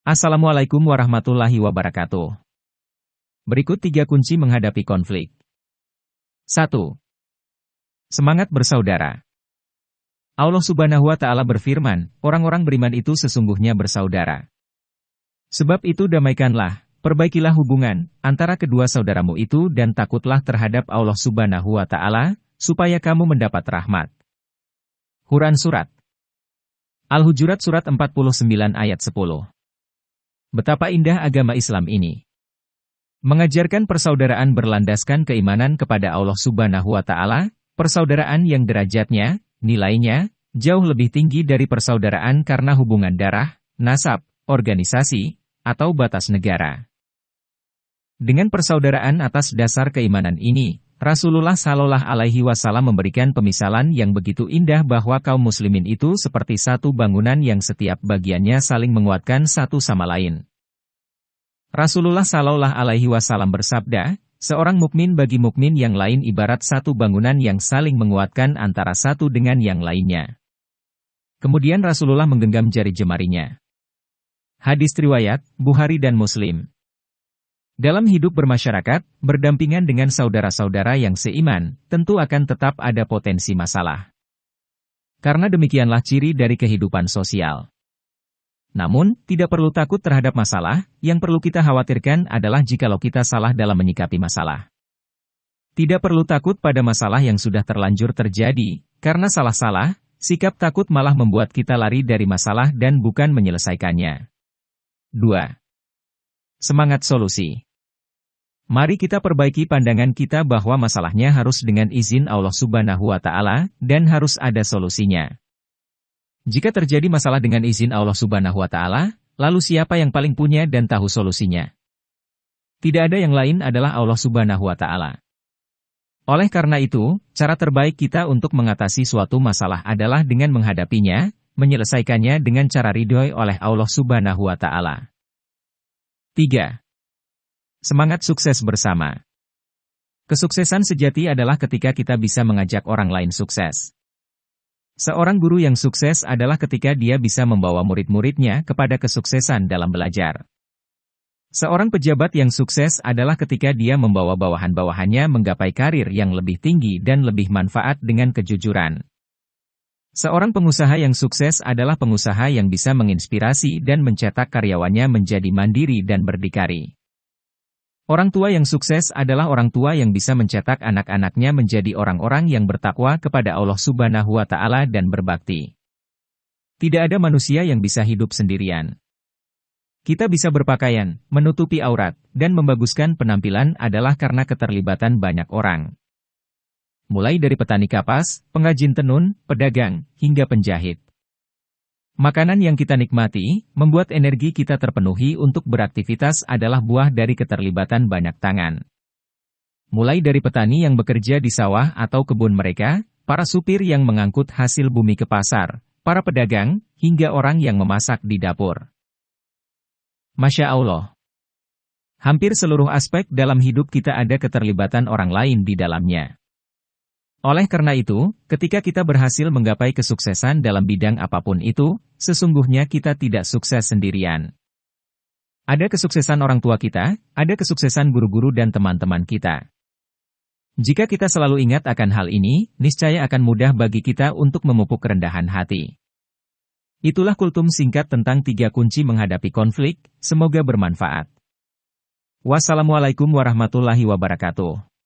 Assalamualaikum warahmatullahi wabarakatuh. Berikut 3 kunci menghadapi konflik. 1. Semangat bersaudara. Allah Subhanahu wa Ta'ala berfirman, orang-orang beriman itu sesungguhnya bersaudara. Sebab itu damaikanlah, perbaikilah hubungan antara kedua saudaramu itu dan takutlah terhadap Allah Subhanahu wa Ta'ala, supaya kamu mendapat rahmat. Quran Surat Al-Hujurat Surat 49 ayat 10. Betapa indah agama Islam ini. Mengajarkan persaudaraan berlandaskan keimanan kepada Allah Subhanahu wa Ta'ala, persaudaraan yang derajatnya, nilainya, jauh lebih tinggi dari persaudaraan karena hubungan darah, nasab, organisasi, atau batas negara. Dengan persaudaraan atas dasar keimanan ini, Rasulullah Shallallahu Alaihi Wasallam memberikan pemisalan yang begitu indah bahwa kaum muslimin itu seperti satu bangunan yang setiap bagiannya saling menguatkan satu sama lain. Rasulullah Shallallahu Alaihi Wasallam bersabda, seorang mukmin bagi mukmin yang lain ibarat satu bangunan yang saling menguatkan antara satu dengan yang lainnya. Kemudian Rasulullah menggenggam jari jemarinya. Hadis riwayat Bukhari dan Muslim. Dalam hidup bermasyarakat, berdampingan dengan saudara-saudara yang seiman, tentu akan tetap ada potensi masalah. Karena demikianlah ciri dari kehidupan sosial. Namun, tidak perlu takut terhadap masalah, yang perlu kita khawatirkan adalah jikalau kita salah dalam menyikapi masalah. Tidak perlu takut pada masalah yang sudah terlanjur terjadi, karena salah-salah, sikap takut malah membuat kita lari dari masalah dan bukan menyelesaikannya. 2. Semangat solusi. Mari kita perbaiki pandangan kita bahwa masalahnya harus dengan izin Allah Subhanahu wa Ta'ala, dan harus ada solusinya. Jika terjadi masalah dengan izin Allah Subhanahu wa Ta'ala, lalu siapa yang paling punya dan tahu solusinya? Tidak ada yang lain adalah Allah Subhanahu wa Ta'ala. Oleh karena itu, cara terbaik kita untuk mengatasi suatu masalah adalah dengan menghadapinya, menyelesaikannya dengan cara ridhoi oleh Allah Subhanahu wa Ta'ala. 3. Semangat sukses bersama. Kesuksesan sejati adalah ketika kita bisa mengajak orang lain sukses. Seorang guru yang sukses adalah ketika dia bisa membawa murid-muridnya kepada kesuksesan dalam belajar. Seorang pejabat yang sukses adalah ketika dia membawa bawahan-bawahannya menggapai karir yang lebih tinggi dan lebih manfaat dengan kejujuran. Seorang pengusaha yang sukses adalah pengusaha yang bisa menginspirasi dan mencetak karyawannya menjadi mandiri dan berdikari. Orang tua yang sukses adalah orang tua yang bisa mencetak anak-anaknya menjadi orang-orang yang bertakwa kepada Allah Subhanahu wa Ta'ala dan berbakti. Tidak ada manusia yang bisa hidup sendirian. Kita bisa berpakaian, menutupi aurat, dan membaguskan penampilan adalah karena keterlibatan banyak orang. Mulai dari petani kapas, pengrajin tenun, pedagang, hingga penjahit. Makanan yang kita nikmati, membuat energi kita terpenuhi untuk beraktivitas adalah buah dari keterlibatan banyak tangan. Mulai dari petani yang bekerja di sawah atau kebun mereka, para supir yang mengangkut hasil bumi ke pasar, para pedagang, hingga orang yang memasak di dapur. Masya Allah. Hampir seluruh aspek dalam hidup kita ada keterlibatan orang lain di dalamnya. Oleh karena itu, ketika kita berhasil menggapai kesuksesan dalam bidang apapun itu, sesungguhnya kita tidak sukses sendirian. Ada kesuksesan orang tua kita, ada kesuksesan guru-guru dan teman-teman kita. Jika kita selalu ingat akan hal ini, niscaya akan mudah bagi kita untuk memupuk kerendahan hati. Itulah kultum singkat tentang 3 kunci menghadapi konflik, semoga bermanfaat. Wassalamualaikum warahmatullahi wabarakatuh.